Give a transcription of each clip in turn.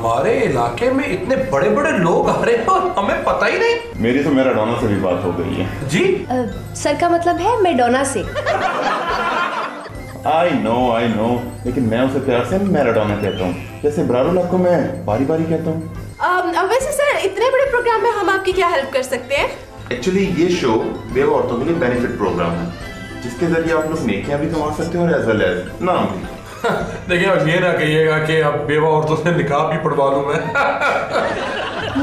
हमारे इलाके में इतने बड़े बड़े लोग आ रहे हैं और हमें पता ही नहीं। मेरी तो मैराडोना से भी बात हो गई है जी। सर का मतलब है मैडोना से। आई नो, लेकिन मैं उसे प्यार से मैराडोना कहता हूँ, जैसे ब्रारुला को मैं बारी बारी कहता हूँ। वैसे सर, इतने बड़े प्रोग्राम में हम आपकी क्या हेल्प कर सकते हैं? एक्चुअली ये शो बेवा औरतों के लिए बेनिफिट प्रोग्राम है, जिसके जरिए आप लोग नेकियां भी कमा सकते हो और एज वेल एज नाम भी। देखिए, अब ये ना कहिएगा कि अब बेवा औरतों से निकाह भी पढ़वा लूं मैं।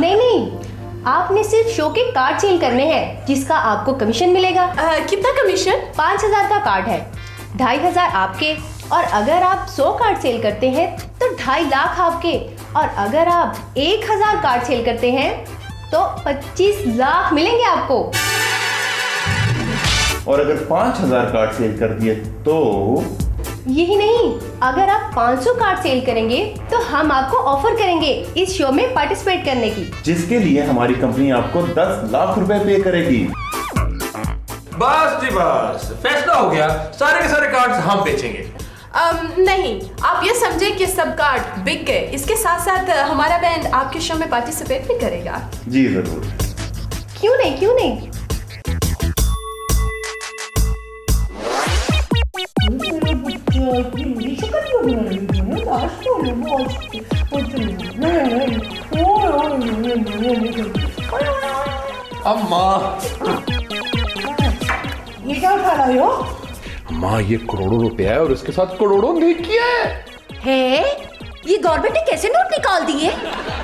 नहीं, आपने सिर्फ शो के कार्ड सेल करने हैं, जिसका आपको कमीशन मिलेगा। कितना कमीशन? 5,000 का कार्ड है, 2,500 आपके, और अगर आप 100 कार्ड सेल करते हैं तो 2.5 लाख आपके, और अगर आप 1,000 कार्ड सेल करते हैं तो 25 लाख मिलेंगे आपको। और अगर 5,000 कार्ड सेल कर दिए तो यही नहीं, अगर आप 500 कार्ड सेल करेंगे तो हम आपको ऑफर करेंगे इस शो में पार्टिसिपेट करने की, जिसके लिए हमारी कंपनी आपको 10 लाख रुपए पे करेगी। बस जी बस, फैसला हो गया, सारे के सारे कार्ड्स हम बेचेंगे। नहीं, आप ये समझे कि सब कार्ड बिक गए। इसके साथ साथ हमारा बैंड आपके शो में पार्टिसिपेट भी करेगा। जी जरूर। क्यों नहीं। अम्मा, ये क्या उठा रहे हो? अम्मा, ये करोड़ों रुपया है और इसके साथ करोड़ों नेकियां है। ये गवर्नमेंट ने कैसे नोट निकाल दिए?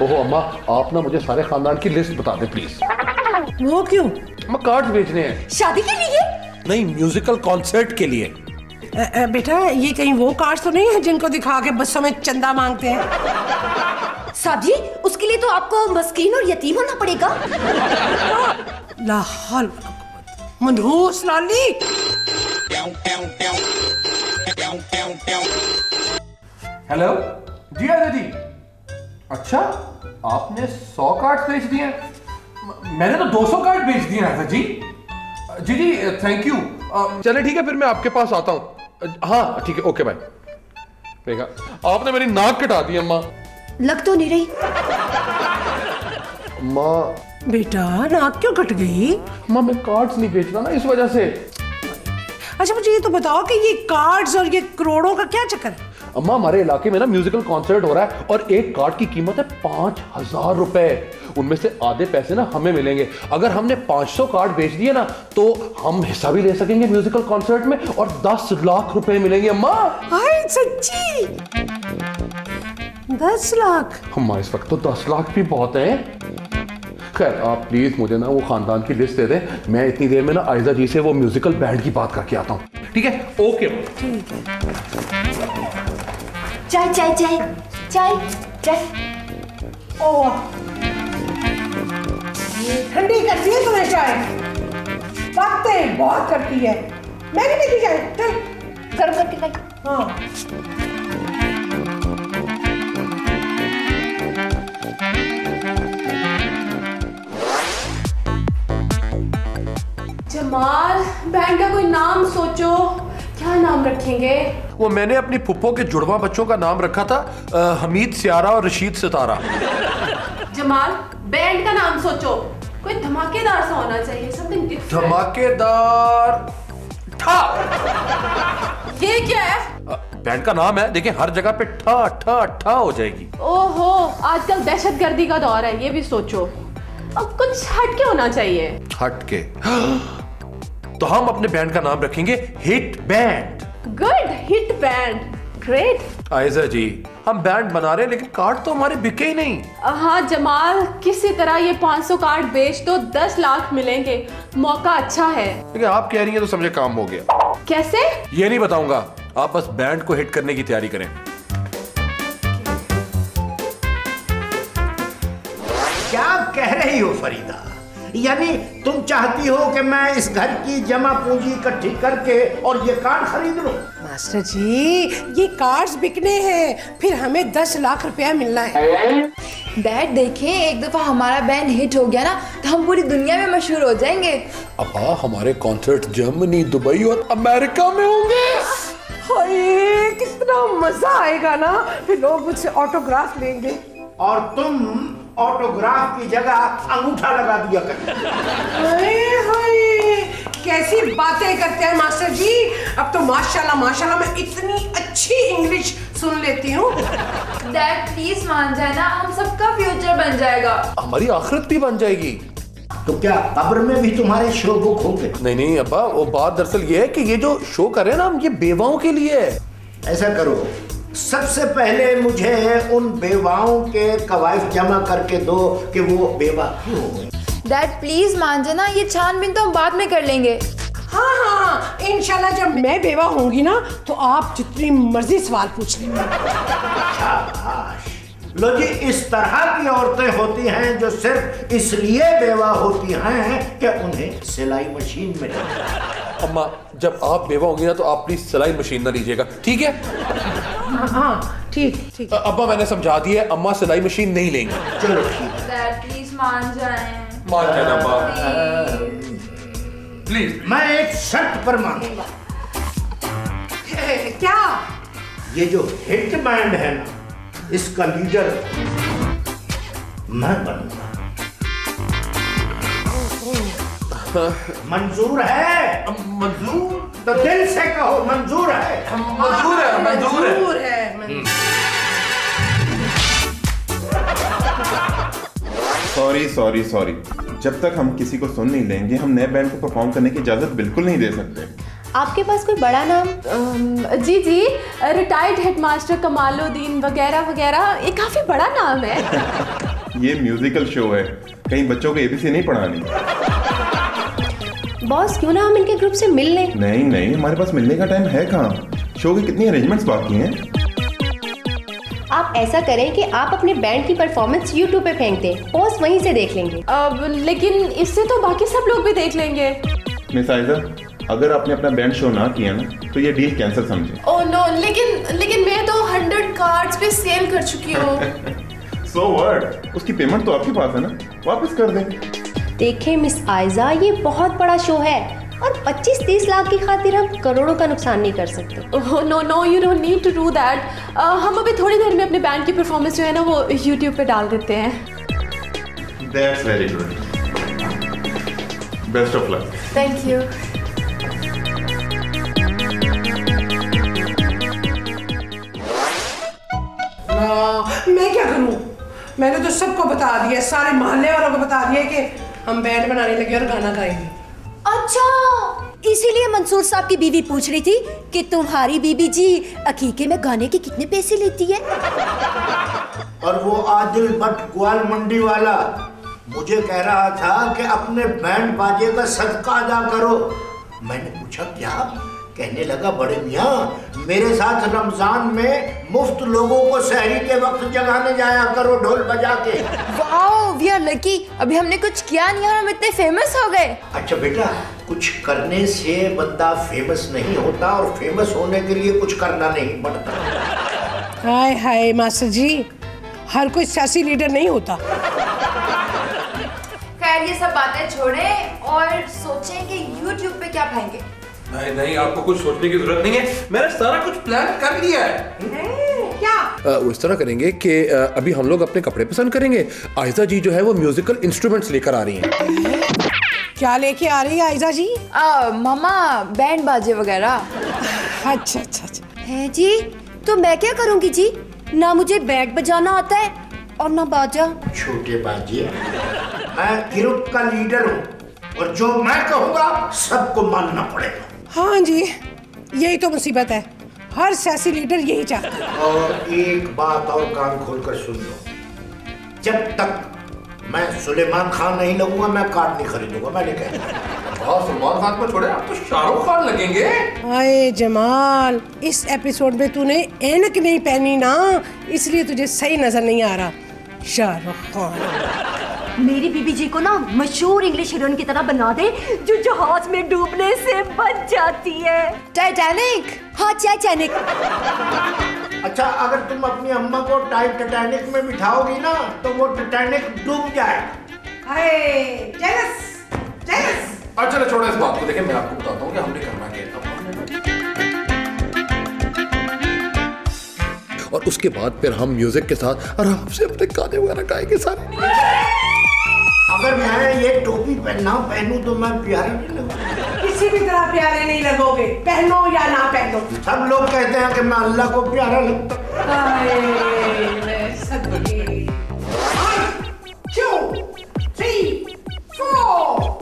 ओहो अम्मा, आप ना मुझे सारे खानदान की लिस्ट बता दे प्लीज। वो क्यों? अम्मा, कार्ड्स बेचने हैं। शादी के लिए? नहीं, म्यूजिकल कॉन्सर्ट के लिए। बेटा, ये कहीं वो कार्ड्स तो नहीं है जिनको दिखा के बसों में चंदा मांगते हैं? साहब, उसके लिए तो आपको मस्कीन और यतीम होना पड़ेगा। लाहौल मनहूस लाली। हेलो जी आदि। अच्छा, आपने 100 कार्ड बेच दिए? मैंने तो 200 कार्ड बेच दिए राजा जी। जी थैंक यू। चले ठीक है, फिर मैं आपके पास आता हूँ। हाँ ठीक है, ओके बाय। देखा, आपने मेरी नाक कटा दी अम्मा। लग तो नहीं रही। माँ बेटा, नाक क्यों कट गई? माँ, मैं कार्ड्स नहीं बेच रहा ना, इस वजह से। अच्छा, मुझे ये तो बताओ कि ये कार्ड्स और ये करोड़ों का क्या चक्कर है? अम्मा, हमारे इलाके में ना म्यूजिकल कॉन्सर्ट हो रहा है और एक कार्ड की कीमत है 5,000 रुपए। उनमें से आधे पैसे ना हमें मिलेंगे। अगर हमने 500 कार्ड बेच दिए ना तो हम हिस्सा भी ले सकेंगे म्यूजिकल कॉन्सर्ट में और 10 लाख रुपए मिलेंगे। अम्मा, हाय सच्ची? 10 लाख? अम्मा, इस वक्त तो 10 लाख भी बहुत है। खैर, आप प्लीज मुझे ना वो खानदान की लिस्ट दे दें। मैं इतनी देर में ना आयजा जी से वो म्यूजिकल बैंड की बात करके आता हूँ। ठीक है? ओके। ठीक है। चाय चाय चाय चाय चाय। ओह, ठंडी करती है तुम्हें चाय? बातें बहुत करती है। मैं नहीं पीती चाय। चल गर्म करके लाई। हाँ। जमाल, बैंड का कोई नाम सोचो। क्या नाम रखेंगे? वो मैंने अपनी फुप्पो के जुड़वा बच्चों का नाम रखा था, हमीद सियारा और रशीद सितारा। जमाल, बैंड का नाम सोचो। कोई धमाकेदार सा होना चाहिए, समथिंग डिफरेंट। धमाकेदार ठा। ये क्या है? बैंड का नाम है, देखिए हर जगह पे ठा ठा ठा हो जाएगी। ओहो, आजकल दहशतगर्दी का दौर है, ये भी सोचो। अब कुछ हटके होना चाहिए। हटके? तो हम अपने बैंड का नाम रखेंगे hit band. Good, hit band, great. आयजा जी, हम बैंड बना रहे हैं लेकिन कार्ड तो हमारे बिके ही नहीं। हाँ जमाल, किसी तरह ये 500 कार्ड बेच दो, 10 लाख मिलेंगे। मौका अच्छा है। लेकिन आप कह रही हैं तो समझे काम हो गया। कैसे? ये नहीं बताऊंगा, आप बस बैंड को हिट करने की तैयारी करें। क्या कह रही हो फरीदा? यानी तुम चाहती हो कि मैं इस घर की जमा पूंजी इकट्ठी करके और ये कार्ड खरीद लूं? मास्टर जी, ये कार्ड्स बिकने हैं, फिर हमें 10 लाख रुपया मिलना है। डैड देखिए, एक दफा हमारा बैंड हिट हो गया ना तो हम पूरी दुनिया में मशहूर हो जाएंगे। अब्बा, हमारे कॉन्सर्ट जर्मनी, दुबई और अमेरिका में होंगे। हाय, कितना मजा आएगा ना, फिर लोग मुझसे ऑटोग्राफ लेंगे। और तुम ऑटोग्राफ की जगह अंगूठा लगा दिया करते। हाय हाय, कैसी बातें करते हैं मास्टर जी। अब तो माशाल्लाह माशाल्लाह मैं इतनी अच्छी इंग्लिश सुन लेती हूँ। डैड प्लीज मान जाए ना, हम सबका फ्यूचर बन जाएगा। हमारी आखिरत भी बन जाएगी। तो क्या कब्र में भी तुम्हारे शो बुक होंगे? नहीं नहीं अब्बा, वो बात दरअसल ये है कि ये जो शो कर रहे हैं ना हम, ये बेवाओं के लिए है। ऐसा करो, सबसे पहले मुझे उन बेवाओं के कवायद जमा करके दो कि वो बेवा क्यों हुए। डैड प्लीज मान जाए ना, ये छानबीन तो हम बाद में कर लेंगे। हाँ हाँ, इंशाल्लाह जब मैं बेवा होंगी ना तो आप जितनी मर्जी सवाल पूछ लेंगे। शाबाश। लो जी, इस तरह की औरतें होती हैं जो सिर्फ इसलिए बेवा होती हैं कि उन्हें सिलाई मशीन मिले। अम्मा जब आप बेवा होंगी ना तो आप प्लीज सिलाई मशीन ना लीजिएगा, ठीक है? हाँ ठीक। अब्बा मैंने समझा दिया, अम्मा सिलाई मशीन नहीं लेंगे। चलो ठीक। डैड प्लीज मान जाए। मान जाना अब्बा प्लीज। मैं एक शर्त पर मांगूंगा। क्या? ये जो हिट बैंड है ना, इसका लीडर मैं बनूंगा। मंजूर है? मंजूर? तो दिल से कहो मंजूर है। मंजूर है। सॉरी, जब तक हम किसी को सुन नहीं लेंगे हम नए बैंड को परफॉर्म करने की इजाजत बिल्कुल नहीं दे सकते। आपके पास कोई बड़ा नाम? जी रिटायर्ड हेडमास्टर कमालुद्दीन वगैरह वगैरह, ये काफी बड़ा नाम है। ये म्यूजिकल शो है, कहीं बच्चों को एबीसी नहीं पढ़ानी। बॉस क्यों ना हम इनके ग्रुप से मिल लें? नहीं, हमारे पास मिलने का टाइम है कहाँ। शो की कितनी अरेंजमेंट्स बाकी हैं। आप ऐसा करें कि आप अपने बैंड की परफॉर्मेंस YouTube पे फेंक दें, पोस्ट वहीं से देख लेंगे। अब लेकिन इससे तो बाकी सब लोग भी देख लेंगे। मिस आयजा, अगर आपने अपना बैंड शो ना किया ना तो ये डील कैंसिल समझे। ओह नो, लेकिन मैं तो 100 कार्ड्स पे सेल कर चुकी हूँ। सो व्हाट, उसकी पेमेंट तो आपके पास है ना, वापस कर दें। देखें मिस आयजा, ये बहुत बड़ा शो है और 25-30 लाख की खातिर हम करोड़ों का नुकसान नहीं कर सकते। Oh no, you don't need to do that. हम अभी थोड़ी देर में अपने बैंड की परफॉर्मेंस जो है ना वो YouTube पे डाल देते हैं। That's very good, best of luck. Thank you. मैं क्या करूं? मैंने तो सबको बता दिया, सारे मोहल्ले वालों को बता दिया कि हम बैंड बनाने लगे और गाना गाएंगे। अच्छा, इसीलिए मंसूर साहब की बीवी पूछ रही थी कि तुम्हारी बीबी जी अकीके में गाने के कितने पैसे लेती है। और वो आदिल भट्ट ग्वाल मंडी वाला मुझे कह रहा था कि अपने बैंड बाजे का सदका अदा करो। मैंने पूछा क्या? कहने लगा, बड़े मियाँ मेरे साथ रमजान में मुफ्त लोगों को सहरी के वक्त जगाने जाया करो ढोल बजा के। Wow, we are lucky. अभी हमने कुछ किया नहीं और हम इतने फेमस हो गए। अच्छा बेटा, कुछ करने से बंदा फेमस नहीं होता और फेमस होने के लिए कुछ करना नहीं पड़ता। हाय हाय मास्टर जी, हर कोई सियासी लीडर नहीं होता। खैर ये सब बातें छोड़ें और सोचें कि YouTube पे क्या पाएंगे। नहीं, आपको कुछ सोचने की जरूरत नहीं है, मैंने सारा कुछ प्लान कर लिया है। क्या? वो इस तरह करेंगे कि अभी हम लोग अपने कपड़े पसंद करेंगे। आयजा जी जो है वो म्यूजिकल इंस्ट्रूमेंट्स लेकर आ रही हैं। क्या लेके आ रही है आयजा जी? मामा बैंड बाजे वगैरह। अच्छा। है जी, तो मैं क्या करूंगी जी? ना मुझे बैंड बजाना आता है और ना बाजा। छोटे बाजी, मैं ग्रुप का लीडर हूँ और जो मैं कहूँगा सबको मानना पड़ेगा। हाँ जी, यही तो मुसीबत है, हर सियासी लीडर यही चाहता है। और एक बात और कान खोलकर सुन लो, जब तक मैं सुलेमान खान नहीं लगूंगा मैं कार्ड नहीं खरीदूंगा। मैंने कहा सलमान खान को छोड़े आप तो शाहरुख खान लगेंगे। हाय जमाल, इस एपिसोड में तूने ऐनक नहीं पहनी ना, इसलिए तुझे सही नजर नहीं आ रहा। शाहरुख खान मेरी बीबी जी को ना मशहूर इंग्लिश हीरोइन की तरह बना दे जो जहाज में डूबने से बच जाती है। टाइटैनिक। हाँ, टाइटैनिक। अच्छा, अगर तुम अपनी अम्मा को टाइटैनिक में बिठाओगी ना तो वो टाइटैनिक डूब जाएगा। हाय जेलस। चलो छोड़ो इस बात को, देखें मैं आपको बताता हूँ कि हमने करना क्या है। और उसके बाद फिर हम म्यूजिक के साथ आराम से अपने गाने वगैरह गाएंगे सारे। अगर मैं ये टोपी पहनूं तो मैं प्यारा नहीं लगूंगा? किसी भी तरह प्यारे नहीं लगोगे, पहनो या ना पहनो। सब लोग कहते हैं कि मैं अल्लाह को प्यारा लगता हूं। 1, 2, 3, 4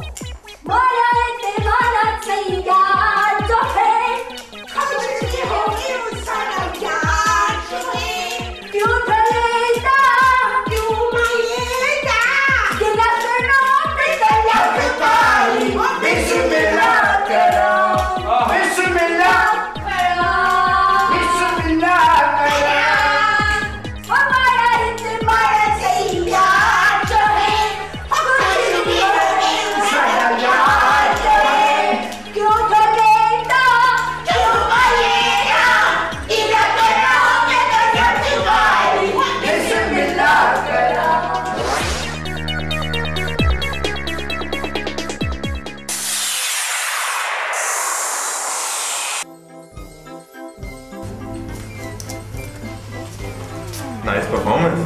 नाइस परफॉर्मेंस।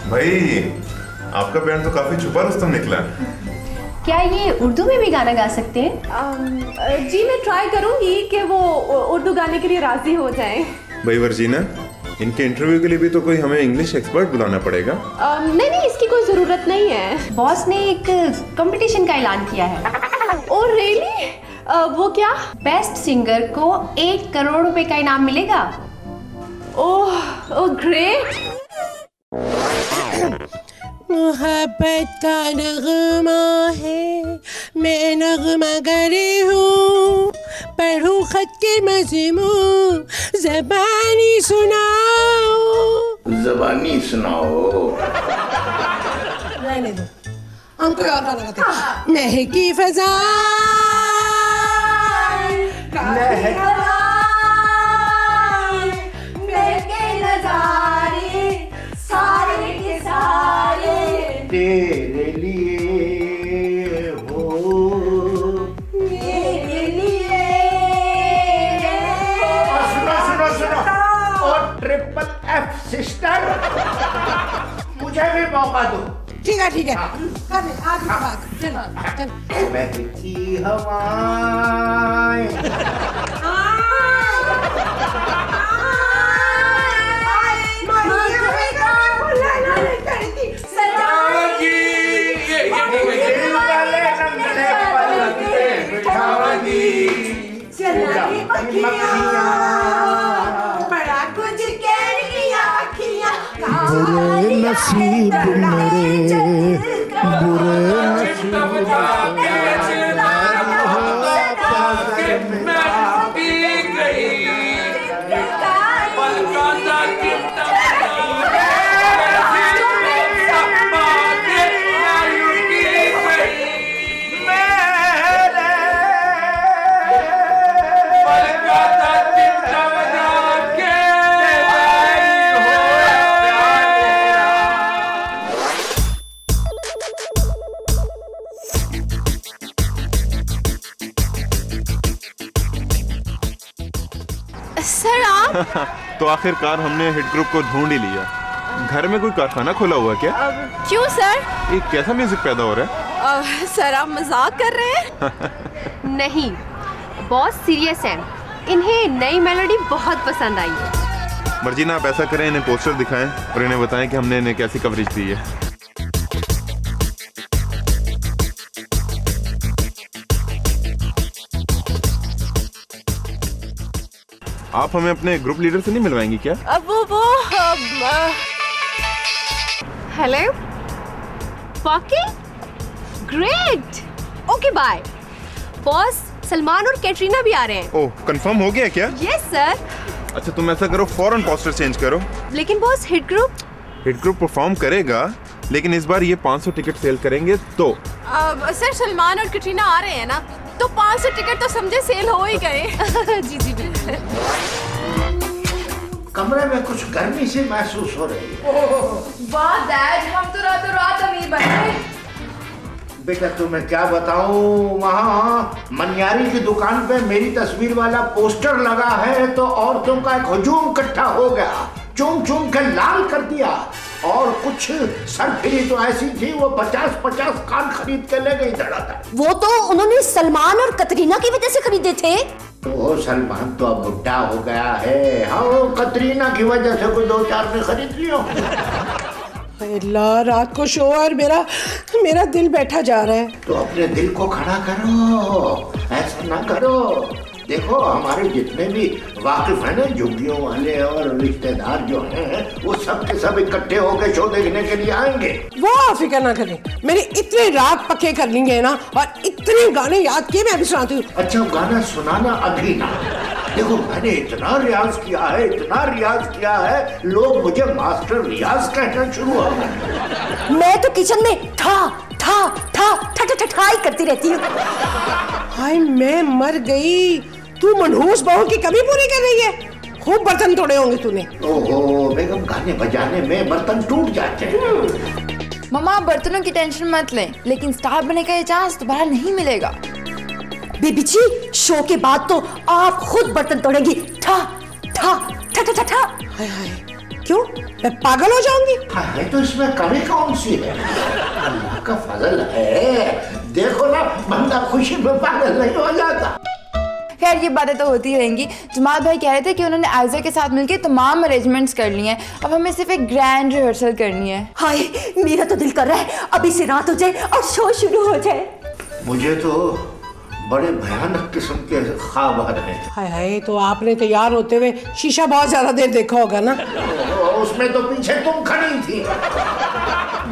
भाई आपका बैंड तो काफी छुपा रुस्तम निकला। क्या ये उर्दू में भी गाना गा सकते हैं? जी मैं ट्राई करूंगी कि वो उर्दू गाने के लिए राजी हो जाएं। भाई वर्जीना, इनके इंटरव्यू के लिए भी तो कोई हमें इंग्लिश एक्सपर्ट बुलाना पड़ेगा। नहीं इसकी कोई जरूरत नहीं है। बॉस ने एक कंपटीशन का ऐलान किया है। Oh really? वो क्या? बेस्ट सिंगर को 1 करोड़ रुपए का इनाम मिलेगा। Oh great. मोहब्बत का नगमा है, मैं नगमा गरी हूँ, पढ़ूं खत के मज़मून, ज़बानी सुनाओ। ज़बानी सुनाओ। रहने दो, हम कोई और गाना गाते हैं। महकी फ़ज़ा, तेरे लिए हो, मेरे लिए सुनो और ट्रिपल एफ सिस्टर, मुझे भी मौका दो। ठीक है कर ले, आगे बात चल। महकी हवाएं, बुरे नसीब मेरे, बुरे सर आप तो आखिरकार हमने हिट ग्रुप को ढूंढ ही लिया। घर में कोई कारखाना खोला हुआ क्या? क्यों सर? ये कैसा म्यूजिक पैदा हो रहा है? सर आप मजाक कर रहे हैं? नहीं, बॉस सीरियस हैं। इन्हें नई मेलोडी बहुत पसंद आई है। मर्जीना, आप ऐसा करें, इन्हें पोस्टर दिखाएं और इन्हें बताएं कि हमने इन्हें कैसी कवरेज दी है। आप हमें अपने ग्रुप लीडर से नहीं मिलवाएंगी क्या? वो हेलो पॉकी, great, okay bye. Boss, Salman और कैटरीना भी आ रहे हैं। ओह, कंफर्म हो गया क्या? Yes sir. अच्छा, तुम ऐसा करो, फौरन पोस्टर चेंज करो। लेकिन बॉस, हिट ग्रुप परफॉर्म करेगा, लेकिन इस बार ये 500 टिकट सेल करेंगे तो। सर सलमान और कैटरीना आ रहे हैं ना, तो 500 टिकट तो समझे सेल हो ही गए। जी बिल्कुल। कमरे में कुछ गर्मी सी महसूस हो रही है। वाह डैड, हम तो रातों रात अमीर बन गए। बेटा तुम्हें क्या बताऊं, वहाँ मनियारी की दुकान पे मेरी तस्वीर वाला पोस्टर लगा है तो औरतों का एक हुजूम इकट्ठा हो गया। चुम चुम के लाल कर दिया। और कुछ सरफिरी तो ऐसी थी, वो 50-50 कान खरीद के ले गई धड़ाधड़। वो तो उन्होंने सलमान और कतरीना की वजह से खरीदे थे। तो सलमान तो अब बुढ़ा हो गया है। हाँ, वो कतरीना की वजह से कोई 2-4 ने खरीद लिया। अल्लाह, रात को शो और मेरा दिल बैठा जा रहा है। तो अपने दिल को खड़ा करो, ऐसा ना करो। देखो, हमारे जितने भी वाकिफ हैं ना, झुग्गियों वाले और रिश्तेदार जो हैं, वो सब के सब इकट्ठे होकर शो देखने के लिए आएंगे। वो आप फिक्र ना करें, मेरे इतने राग पक्के कर लेंगे ना, और इतने गाने याद किए, मैं अभी सुनाती हूँ। अच्छा, गाना सुनाना अभी ना। देखो, मैंने इतना रियाज किया है, लोग मुझे मास्टर रियाज कहना शुरू हो गए। मैं तो किचन में ठा ठा ठा ठा ठा ठा करती रहती हूँ। हाय, मैं मर गई। तू मनहूस बहू की कमी पूरी कर रही है। खूब बर्तन तोड़े होंगे तूने। ओहो बेगम, गाने बजाने में बर्तन टूट जाते हैं। मम्मा, आप बर्तनों की टेंशन मत लें, लेकिन स्टार बनने का ये चांस दोबारा नहीं मिलेगा। बेबी जी, शो के बाद तो आप खुद बर्तन तोड़ेंगी। ठा ठा ठा ठा ठा ठा। हाय हाय, क्यों? मैं पागल हो जाऊंगी? हाय, तो इसमें कमी कौन सी है? अल्लाह का फजल है। देखो ना, बंदा खुशी में पागल नहीं हो जाता। खैर, ये बातें तो होती रहेंगी। जमाल भाई कह रहे थे कि उन्होंने आयजा के साथ मिलकर तमाम अरेंजमेंट्स कर लिए हैं। अब हमें सिर्फ एक ग्रैंड रिहर्सल करनी है। हाय, मेरा तो दिल कर रहा है अभी से रात हो जाए और शो शुरू हो जाए। मुझे तो बड़े भयानक किस्म के ख्वाब आ रहे हैं। हाय हाय, तो आपने तैयार होते हुए शीशा बहुत ज्यादा देर देखा होगा ना? उसमें तो पीछे तुम खड़ी थी।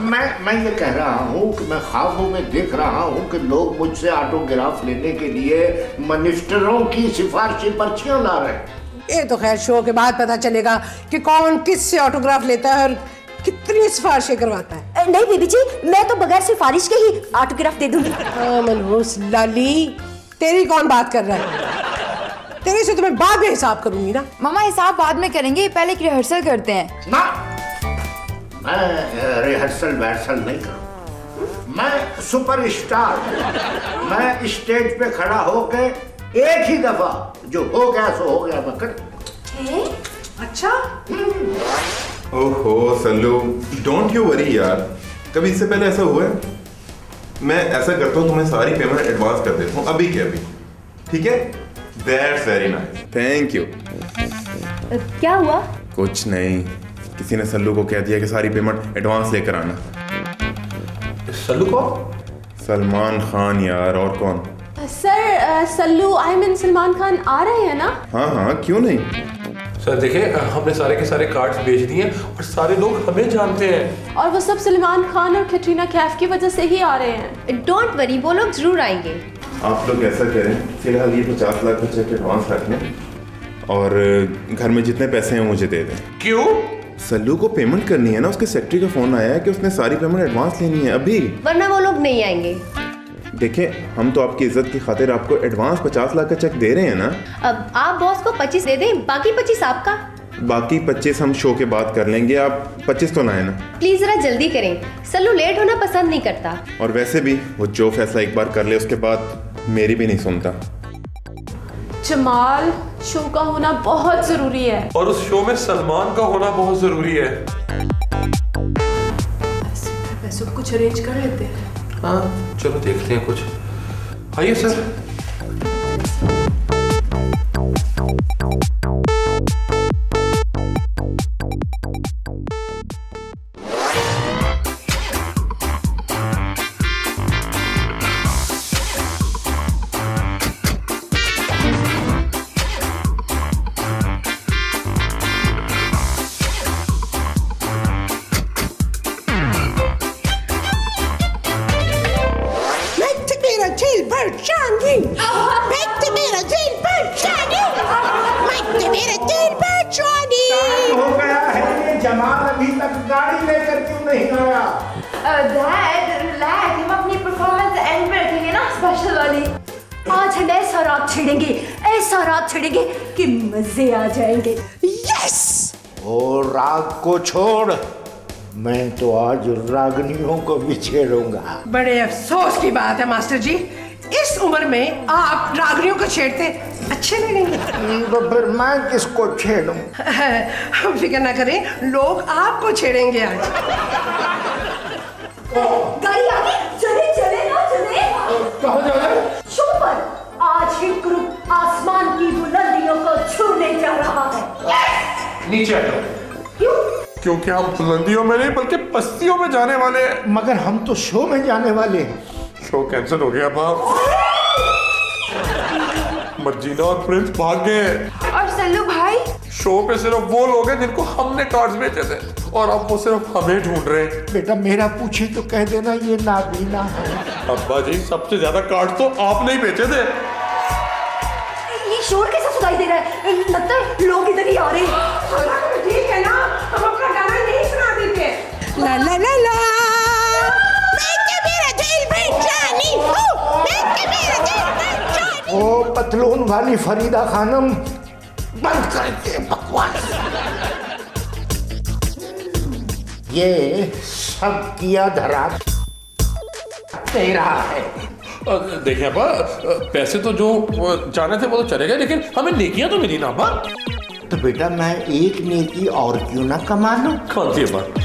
मैं ये कह रहा हूँ कि मैं ख्वाबों में देख रहा हूँ कि लोग मुझसे ऑटोग्राफ लेने के लिए मिनिस्टरों की सिफारिशी पर्चियां ला रहे हैं। ये तो खैर शो के बाद पता चलेगा कि कौन किससे ऑटोग्राफ लेता है और कितनी सिफारिशें करवाता है। नहीं बीबी जी, मैं तो बगैर सिफारिश के ही ऑटोग्राफ दे दूंगी। मनहूस लाली, तेरी कौन बात कर रहा है? तेरे से तो मैं बाद में हिसाब करूंगी ना। मामा, हिसाब बाद में करेंगे, पहले एक रिहर्सल करते हैं ना। मैं रिहर्सल वहर्सल नहीं करूँ। मैं सुपरस्टार। मैं स्टेज पे खड़ा होके एक ही दफा जो हो गया सो हो गया मैं कर। अच्छा। ओहो सल्लू, डोंट यू वरी यार, कभी इससे पहले ऐसा हुआ है? मैं ऐसा करता हूँ, तुम्हें सारी पेमेंट एडवांस कर देता हूँ अभी के अभी, ठीक है? That's very nice, thank you. क्या हुआ? कुछ नहीं, किसी ने सल्लू को कह दिया कि सारी पेमेंट एडवांस लेकर आना। सल्लू कौन? सलमान खान यार, और कौन? Sir, Sallu I mean Salman Khan आ रहे हैं ना? हाँ हाँ, क्यों नहीं। सर देखिए, हमने सारे के सारे कार्ड्स भेज दिए और सारे लोग हमें जानते हैं। और वो सब सलमान खान और कैटरीना कैफ की वजह से ही आ रहे हैं। डोंट वरी, वो लोग जरूर आएंगे। आप लोग ऐसा करें, फिलहाल ये 50 लाख का चेक एडवांस रख लें और घर में जितने पैसे हैं मुझे दे दें। क्यों? सल्लू को पेमेंट करनी है ना, उसके सेक्रेटरी का फोन आया है कि उसने सारी पेमेंट एडवांस लेनी है अभी, वरना वो लोग नहीं आएंगे। देखें, हम तो आपकी इज्जत की खातिर आपको एडवांस 50 लाख का चेक दे रहे हैं ना। अब आप बॉस को 25 दे दें, बाकी 25 आपका। बाकी 25 हम शो के बाद कर लेंगे, आप 25 तो ना है ना। प्लीज जरा जल्दी करें, सल्लू लेट होना पसंद नहीं करता। और वैसे भी वो जो फैसला एक बार कर ले उसके बाद मेरी भी नहीं सुनता। जमाल, शो का होना बहुत जरूरी है और उस शो में सलमान का होना बहुत जरूरी है। पैसों कुछ अरेंज कर लेते हैं। हाँ चलो देखते हैं कुछ। आइए सर। हो गया है, जमाल अभी तक गाड़ी लेकर क्यों नहीं आया? रिलैक्स, हम अपनी परफॉर्मेंस एंड पे रखेंगे ना, स्पेशल वाली। आज हम ऐसा रात छेड़ेंगे कि मजे आ जाएंगे। यस। और राग को छोड़, मैं तो आज रागनियों को भी छेड़ूंगा। बड़े अफसोस की बात है मास्टर जी, इस उम्र में आप रागड़ियों को छेड़ते अच्छे लगेंगे। तो फिर मैं किसको छेड़ूं? फिक्र ना करें, लोग आपको छेड़ेंगे आज। गाड़ी आ गई, चले चले ना चले। कहाँ जा रहे हैं? शो पर आज ही ग्रुप आसमान की बुलंदियों को छूने जा रहा है। नीचे आ जाओ। क्यों? क्योंकि हम बुलंदियों में नहीं बल्कि पस्तियों में जाने वाले हैं। मगर हम तो शो में जाने वाले हैं। शो कैंसिल हो गया बाप। मर्जीना और प्रिंस भाग गए। और सल्लू भाई? शो पे सिर्फ वो लोग हैं जिनको हमने कार्ड्स बेचे थे और अब वो सिर्फ हमें ढूंढ रहे हैं। बेटा मेरा पूछे तो कह देना ये नाबीना है। अब्बा जी सबसे ज्यादा कार्ड तो आपने ही बेचे थे। ये शोर कैसा सुनाई दे रहा है? लगता है लोग इधर ही आ रहे हैं। ठीक है ना, हम अपना गाना नहीं सुना देते। ला ला ला ला, ओ पतलून वाली फरीदा खानम, बंद कर दे बकवास। ये सब किया धरा तेरा है। देखिए अब्बा, पैसे तो जो जाने थे वो तो चले गए, लेकिन हमें नेकियां तो मिली ना अब्बा। तो बेटा मैं एक नेकी और क्यों ना कमा लूं? कौन सी अब्बा?